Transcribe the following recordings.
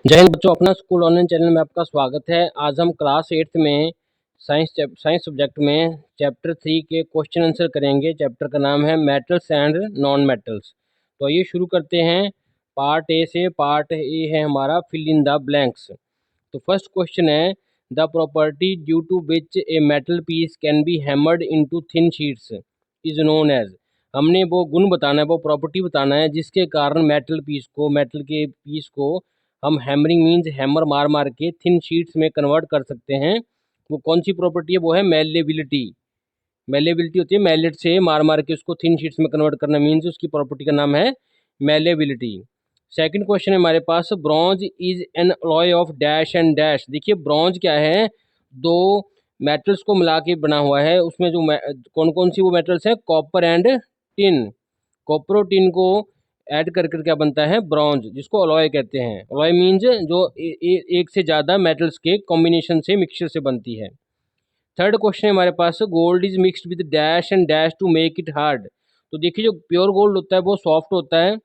जय हिंद बच्चों, अपना स्कूल ऑनलाइन चैनल में आपका स्वागत है। आज हम क्लास 8th में साइंस सब्जेक्ट में चैप्टर 3 के क्वेश्चन आंसर करेंगे। चैप्टर का नाम है मेटल्स एंड नॉन मेटल्स। तो आइए शुरू करते हैं पार्ट ए से। पार्ट ए है हमारा फिल इन द ब्लैंक्स। तो फर्स्ट क्वेश्चन है the property due to which a metal piece can be hammered into thin sheets is known as. हमने वो गुण बताना है, वो प्रॉपर्टी बताना है जिसके कारण मेटल के पीस को हम हैमरिंग मीन्स हैमर मार मार के थिन शीट्स में कन्वर्ट कर सकते हैं। वो कौन सी प्रॉपर्टी है? वो है मेलेबिलिटी। मेलेबिलिटी होती है मैलेट से मार मार के उसको थिन शीट्स में कन्वर्ट करना, मीन्स उसकी प्रॉपर्टी का नाम है मेलेबिलिटी। सेकंड क्वेश्चन है हमारे पास, bronze is an alloy of dash and dash. देखिए ब्रॉन्ज क्या है? दो मेटल्स को मिला के बना हुआ है। उसमें जो कौन कौन सी वो मेटल्स हैं? Copper and tin. कॉपर और टिन को ऐड कर कर क्या बनता है? ब्रॉन्ज, जिसको अलॉय कहते हैं। अलॉय मीन्स जो एक से ज़्यादा मेटल्स के कॉम्बिनेशन से मिक्सचर से बनती है। थर्ड क्वेश्चन है हमारे पास, gold is mixed with dash and dash to make it hard. तो देखिए जो प्योर गोल्ड होता है वो सॉफ्ट होता है,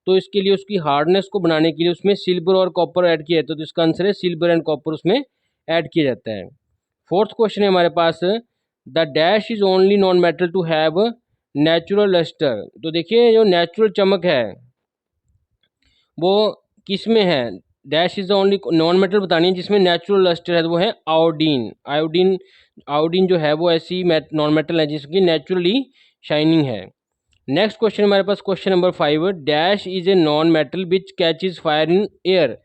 तो इसके लिए उसकी हार्डनेस को बनाने के लिए उसमें सिल्वर और कॉपर ऐड किया जाता है। तो इसका आंसर है सिल्वर एंड कॉपर उसमें ऐड किया जाता है। फोर्थ क्वेश्चन है हमारे पास, the dash is only non metal to have natural lustre. तो देखिए जो नेचुरल चमक है वो किस में है? Dash is the only non metal बतानी है जिसमें नेचुरल लस्टर है, तो वो है आयोडीन। आयोडीन जो है वो ऐसी नॉन मेटल है जिसकी नेचुरली शाइनिंग है। नेक्स्ट क्वेश्चन हमारे पास question number 5, dash is a non metal which catches fire in air.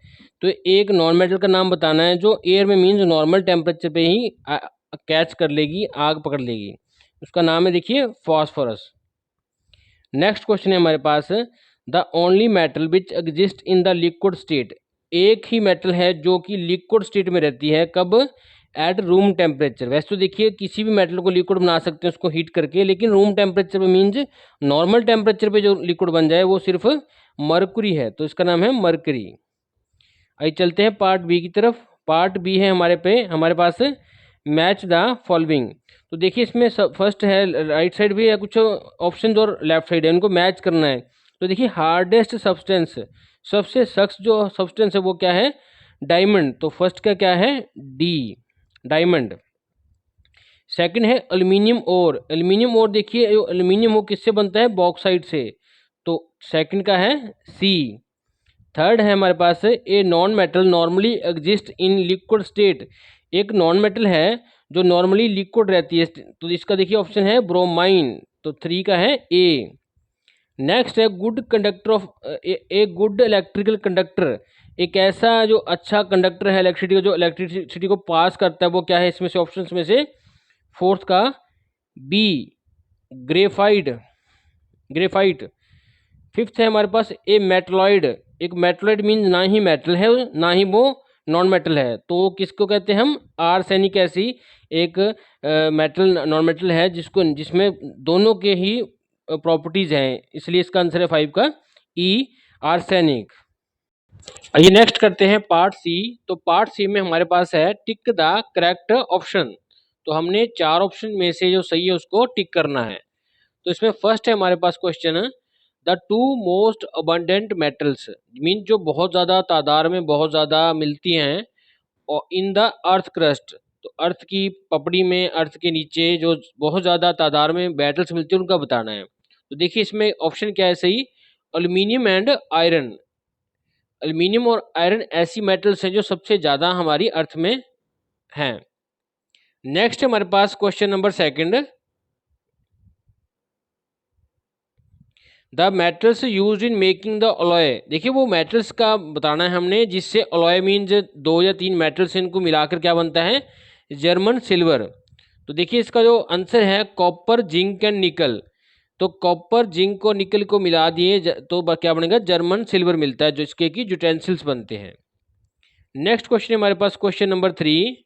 तो एक नॉन मेटल का नाम बताना है जो एयर में मीन्स नॉर्मल टेम्परेचर पे ही कैच कर लेगी, आग पकड़ लेगी। उसका नाम है देखिए फॉस्फोरस। नेक्स्ट क्वेश्चन है हमारे पास, the only metal which exist in the liquid state. एक ही मेटल है जो कि लिक्विड स्टेट में रहती है, कब? At room temperature. वैसे तो देखिए किसी भी मेटल को लिक्विड बना सकते हैं उसको हीट करके, लेकिन रूम टेम्परेचर पे मीन्स नॉर्मल टेम्परेचर पे जो लिक्विड बन जाए वो सिर्फ मरकुरी है, तो इसका नाम है मरकरी। आइए चलते हैं पार्ट बी की तरफ। पार्ट बी है हमारे पास मैच द फॉलोइंग। तो देखिए इसमें फर्स्ट है राइट साइड भी है कुछ ऑप्शन और लेफ्ट साइड है, उनको मैच करना है। तो देखिए हार्डेस्ट सब्सटेंस, सबसे सख्त जो सब्सटेंस है वो क्या है? डायमंड। तो फर्स्ट का क्या है? D, diamond. सेकंड है एल्यूमिनियम ओर। एल्यूमिनियम ओर देखिए जो एल्यूमिनियम वो किससे बनता है? बॉक्साइट से, तो सेकंड का है सी। थर्ड है हमारे पास a non metal normally exist in liquid state. एक नॉन मेटल है जो नॉर्मली लिक्विड रहती है, तो इसका देखिए ऑप्शन है ब्रोमाइन, तो 3 का है ए। नेक्स्ट है good conductor of a good electrical conductor. एक ऐसा जो अच्छा कंडक्टर है इलेक्ट्रिसिटी का, जो इलेक्ट्रिसिटी को पास करता है, वो क्या है इसमें से ऑप्शंस में से? फोर्थ का बी, ग्रेफाइट। ग्रेफाइट। फिफ्थ है हमारे पास ए मेटलॉइड। एक मेटलॉइड मीन्स ना ही मेटल है ना ही वो नॉन मेटल है, तो किसको कहते हैं हम? आर्सेनिक। ऐसी एक मेटल नॉन मेटल है जिसमें दोनों के ही प्रॉपर्टीज हैं, इसलिए इसका आंसर है 5 का ई, आर्सेनिक। आइए नेक्स्ट करते हैं पार्ट सी। तो पार्ट सी में हमारे पास है टिक द करेक्ट ऑप्शन। तो हमने 4 ऑप्शन में से जो सही है उसको टिक करना है। तो इसमें फर्स्ट है हमारे पास question, the two most abundant metals mean जो बहुत ज़्यादा तादाद में बहुत ज़्यादा मिलती हैं और इन द अर्थ क्रस्ट। तो अर्थ की पपड़ी में, अर्थ के नीचे जो बहुत ज़्यादा तादाद में मेटल्स मिलती हैं उनका बताना है। तो देखिए इसमें ऑप्शन क्या है सही? Aluminium and iron. एल्यूमिनियम और आयरन ऐसी मेटल्स हैं जो सबसे ज़्यादा हमारी अर्थ में हैं। नेक्स्ट हमारे पास question number second, the metals use in making the alloy. देखिए वो मेटल्स का बताना है हमने जिससे अलॉय मीन्स 2 या 3 मेटल्स इनको मिलाकर क्या बनता है? German silver. तो देखिए इसका जो आंसर है कॉपर, जिंक एंड निकल। तो कॉपर, जिंक और निकल को मिला दिए तो क्या बनेगा? जर्मन सिल्वर मिलता है, जो इसके की यूटेंसिल्स बनते हैं। नेक्स्ट क्वेश्चन हमारे पास question number 3,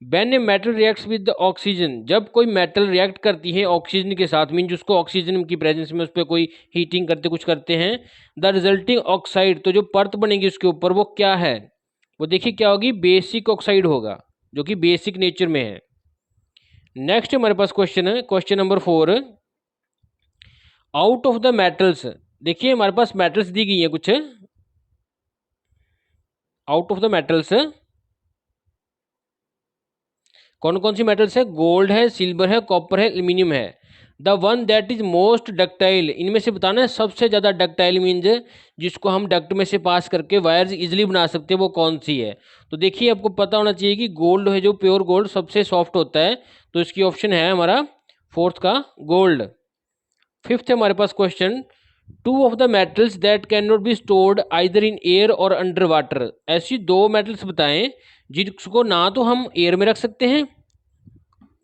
when a metal reacts with oxygen. जब कोई मेटल रिएक्ट करती है ऑक्सीजन के साथ, मीन जिसको ऑक्सीजन की प्रेजेंस में उस पर कोई हीटिंग करते कुछ करते हैं, द रिजल्टिंग ऑक्साइड, तो जो परत बनेगी उसके ऊपर वो क्या है? वो देखिए क्या होगी? बेसिक ऑक्साइड होगा, जो कि बेसिक नेचर में है। नेक्स्ट हमारे पास क्वेश्चन है question number 4, out of the metals. देखिए हमारे पास मेटल्स दी गई है कुछ, आउट ऑफ द मेटल्स कौन कौन सी मेटल्स है? गोल्ड है, सिल्वर है, कॉपर है, एल्यूमिनियम है। The one that is most ductile, इनमें से बताना है सबसे ज्यादा डक्टाइल मीन्स जिसको हम डक्ट में से पास करके वायर्स इजिली बना सकते हैं, वो कौन सी है? तो देखिए आपको पता होना चाहिए कि गोल्ड है, जो प्योर गोल्ड सबसे सॉफ्ट होता है, तो इसकी ऑप्शन है हमारा फोर्थ का गोल्ड। फिफ्थ है हमारे पास question, two of the metals that can not be stored either in air और अंडर वाटर, ऐसी दो मेटल्स बताएं जिसको ना तो हम एयर में रख सकते हैं,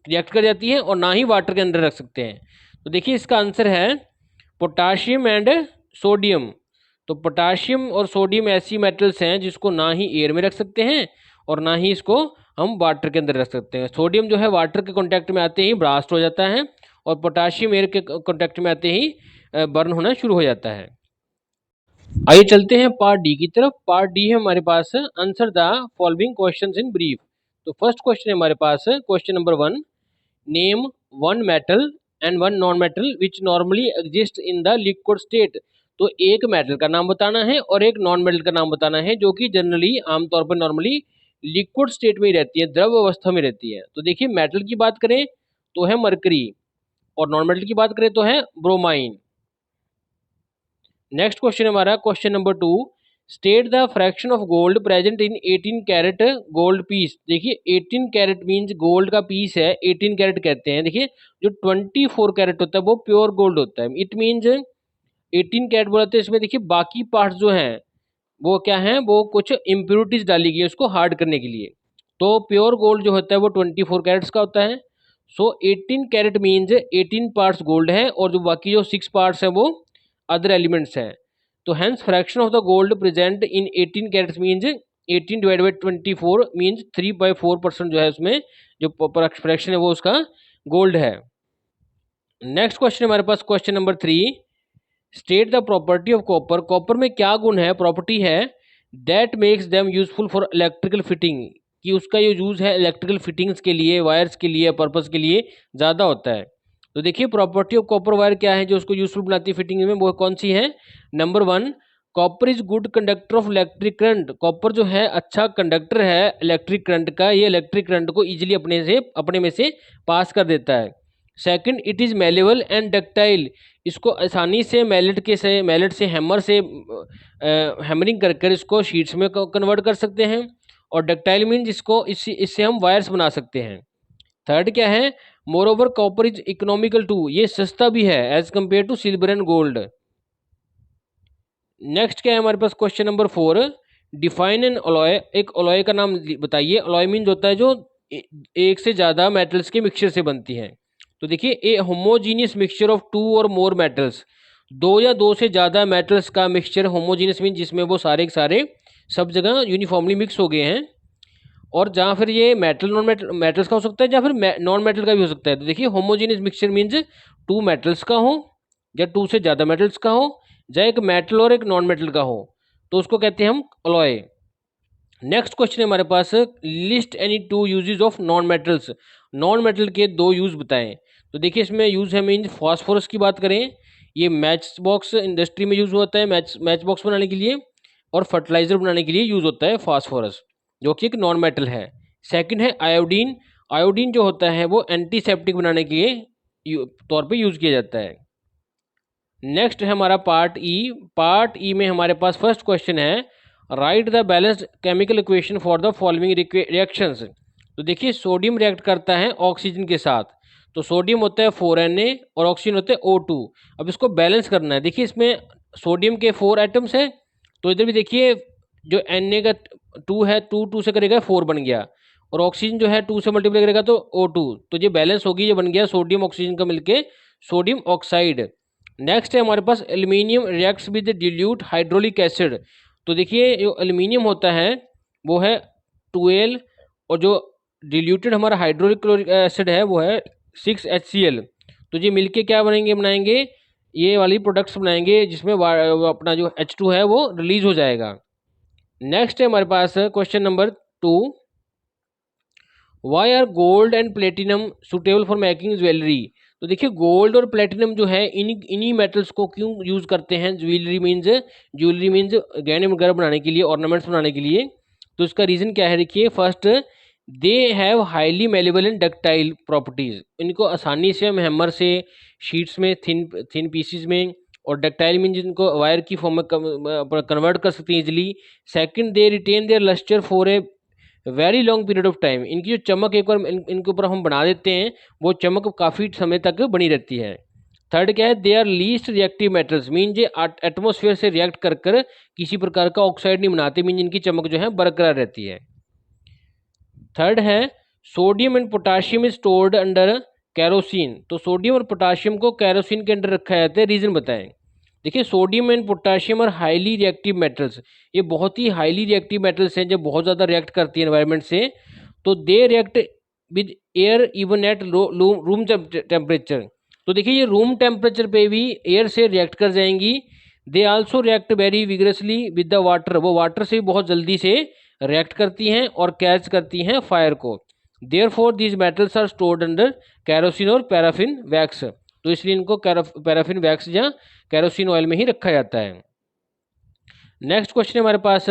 रिएक्ट कर जाती है, और ना ही वाटर के अंदर रख सकते हैं। तो देखिए इसका आंसर है पोटाशियम एंड सोडियम। तो पोटाशियम और सोडियम ऐसी मेटल्स हैं जिसको ना ही एयर में रख सकते हैं और ना ही इसको हम वाटर के अंदर रख सकते हैं। सोडियम जो है वाटर के कांटेक्ट में आते ही ब्लास्ट हो जाता है, और पोटाशियम एयर के कांटेक्ट में आते ही बर्न होना शुरू हो जाता है। आइए चलते हैं पार्ट डी की तरफ। पार्ट डी है हमारे पास answer the following questions in brief. तो फर्स्ट क्वेश्चन है हमारे पास question number 1, name one metal and one non metal which normally exist in the liquid state. तो एक मेटल का नाम बताना है और एक नॉन मेटल का नाम बताना है जो कि जनरली आमतौर पर नॉर्मली लिक्विड स्टेट में ही रहती है, द्रव अवस्था में रहती है। तो देखिए मेटल की बात करें तो है मरकरी, और नॉन मेटल की बात करें तो है ब्रोमाइन। नेक्स्ट क्वेश्चन हमारा question number 2, state the fraction of gold present in 18 carat gold piece. देखिए 18 कैरेट मींस गोल्ड का पीस है, 18 कैरेट कहते हैं। देखिए जो 24 कैरेट होता है वो प्योर गोल्ड होता है, इट मींस 18 कैरेट बोलते हैं। इसमें देखिए बाकी पार्ट्स जो हैं वो क्या हैं, वो कुछ इम्प्योरिटीज डाली गई है उसको हार्ड करने के लिए। तो प्योर गोल्ड जो होता है वो 24 कैरेट्स का होता है। सो 18 कैरेट मींस 18 पार्ट्स गोल्ड है, और जो बाकी जो 6 पार्ट्स हैं वो अदर एलिमेंट्स हैं। तो hence fraction of the gold present in 18 carats means 18 divide by 24 means 3/4% जो है उसमें जो फ्रैक्शन है वो उसका गोल्ड है। नेक्स्ट क्वेश्चन हमारे पास question number 3, state the property of copper. Copper में क्या गुण है, प्रॉपर्टी है that makes them useful for electrical fitting, कि उसका ये यूज है इलेक्ट्रिकल फिटिंग्स के लिए, वायर्स के लिए, पर्पस के लिए ज़्यादा होता है। तो देखिए प्रॉपर्टी ऑफ कॉपर वायर क्या है जो उसको यूजफुल बनाती है फिटिंग में, वो कौन सी है? Number 1, copper is good conductor of electric current. Copper जो है अच्छा कंडक्टर है इलेक्ट्रिक करंट का, ये इलेक्ट्रिक करंट को इजीली अपने में से पास कर देता है। Second, it is malleable and ductile, इसको आसानी से मैलेट से हैमर से हैमरिंग कर कर इसको शीट्स में कन्वर्ट कर सकते हैं। और डक्टाइल मीन जिसको इससे हम वायर्स बना सकते हैं। थर्ड क्या है, moreover copper is economical too, ये सस्ता भी है as compare to silver and gold. Next क्या है हमारे पास question number 4, define an alloy. एक अलॉय का नाम बताइए। अलॉय मीन होता है जो एक से ज़्यादा मेटल्स के मिक्सचर से बनती है। तो देखिए ए होमोजीनियस मिक्सचर ऑफ 2 और मोर मेटल्स, 2 या 2 से ज़्यादा मेटल्स का मिक्सचर। होमोजीनियस मीन जिसमें वो सारे के सारे सब जगह यूनिफॉर्मली मिक्स हो गए हैं। और जहाँ फिर ये मेटल नॉन मेटल मेटल्स का हो सकता है या फिर नॉन मेटल का भी हो सकता है। तो देखिए होमोजीनियस मिक्सचर मीन्स 2 मेटल्स का हो या 2 से ज़्यादा मेटल्स का हो, या एक मेटल और एक नॉन मेटल का हो, तो उसको कहते हैं हम अलॉय। नेक्स्ट क्वेश्चन है हमारे पास, list any 2 uses of non metals. Non metal के 2 यूज बताएं। तो देखिए इसमें यूज है मीन्स फॉस्फोरस की बात करें, ये मैच बॉक्स इंडस्ट्री में यूज होता है, मैच बॉक्स बनाने के लिए, और फर्टिलाइजर बनाने के लिए यूज होता है फॉस्फोरस, जो कि एक नॉन मेटल है। सेकंड है आयोडीन। आयोडीन जो होता है वो एंटीसेप्टिक बनाने के तौर पे यूज किया जाता है। नेक्स्ट है हमारा पार्ट ई। पार्ट ई में हमारे पास फर्स्ट क्वेश्चन है, right the balanced chemical equation for the following reactions. तो देखिए सोडियम रिएक्ट करता है ऑक्सीजन के साथ, तो सोडियम होता है 4Na और ऑक्सीजन होता है O2। अब इसको बैलेंस करना है। देखिए इसमें सोडियम के 4 एटम्स हैं, तो इधर भी देखिए जो Na का 2 है, 2 से करेगा 4 बन गया, और ऑक्सीजन जो है 2 से मल्टीप्लाई करेगा तो O2, तो ये बैलेंस होगी, ये बन गया सोडियम ऑक्सीजन का मिलके सोडियम ऑक्साइड। नेक्स्ट है हमारे पास aluminium reacts with dilute hydraulic acid. तो देखिए जो एल्यूमिनियम होता है वो है 12, और जो डिल्यूटेड हमारा हाइड्रोलिक क्लोरिक एसिड है वो है 6HCl। तो ये मिलके क्या बनाएंगे ये वाली प्रोडक्ट्स बनाएंगे जिसमें अपना जो H2 है वो रिलीज हो जाएगा। नेक्स्ट है हमारे पास question number 2, why are gold and platinum suitable for making jewellery. तो देखिए गोल्ड और प्लेटिनम जो है इन्हीं मेटल्स को क्यों यूज करते हैं ज्वेलरी मीन्स गहने वगैरह बनाने के लिए, ऑर्नामेंट्स बनाने के लिए। तो इसका रीज़न क्या है, देखिए first, they have highly malleable and ductile properties, इनको आसानी से हम हैमर से शीट्स में थिन थिन पीसीज में, और डक्टाइल मीन जिनको वायर की फॉर्म में कन्वर्ट कर सकते हैं easily. Second, they retain their lustre for a very long period of time, इनकी जो चमक एक बार इनके ऊपर हम बना देते हैं वो चमक काफ़ी समय तक बनी रहती है। थर्ड क्या है, they are least reactive metals, mean जे एटमोसफेयर से रिएक्ट कर कर किसी प्रकार का ऑक्साइड नहीं बनाते, मीन इनकी चमक जो है बरकरार रहती है। थर्ड है, sodium and potassium is stored under kerosene, तो सोडियम और पोटाशियम को कैरोसिन के अंदर रखा जाता है, रीजन बताएं। देखिए सोडियम एंड पोटाशियम और हाईली रिएक्टिव मेटल्स, ये बहुत ही हाईली रिएक्टिव मेटल्स हैं, जब बहुत ज़्यादा रिएक्ट करती है एनवायरनमेंट से तो they react with air even at room temperature, तो देखिए ये रूम टेम्परेचर पे भी एयर से रिएक्ट कर जाएंगी। They also react very vigorously with the water, वो वाटर से भी बहुत जल्दी से रिएक्ट करती हैं और कैच करती हैं फायर को। Therefore these metals are stored under kerosene और पैराफिन वैक्स, तो इसलिए इनको पैराफिन वैक्स या कैरोसिन ऑयल में ही रखा जाता है। नेक्स्ट क्वेश्चन हमारे पास,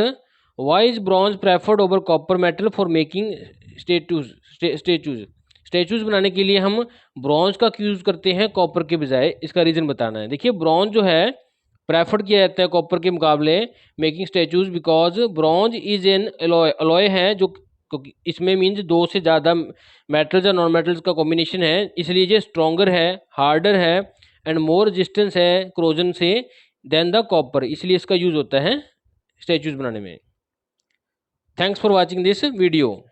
why is bronze preferred over copper metal for making statues बनाने के लिए हम ब्रॉन्ज का यूज करते हैं कॉपर के बजाय, इसका रीजन बताना है। देखिए ब्रॉन्ज जो है प्रेफर्ड किया जाता है कॉपर के मुकाबले making statues, because bronze is an alloy है जो इसमें मीन्स दो से ज़्यादा मेटल्स या नॉन मेटल्स का कॉम्बिनेशन है, इसलिए ये स्ट्रॉन्गर है, हार्डर है एंड मोर रेजिस्टेंस है क्रोजन से देन द कॉपर, इसलिए इसका यूज होता है स्टेचूज बनाने में। Thanks for watching this video.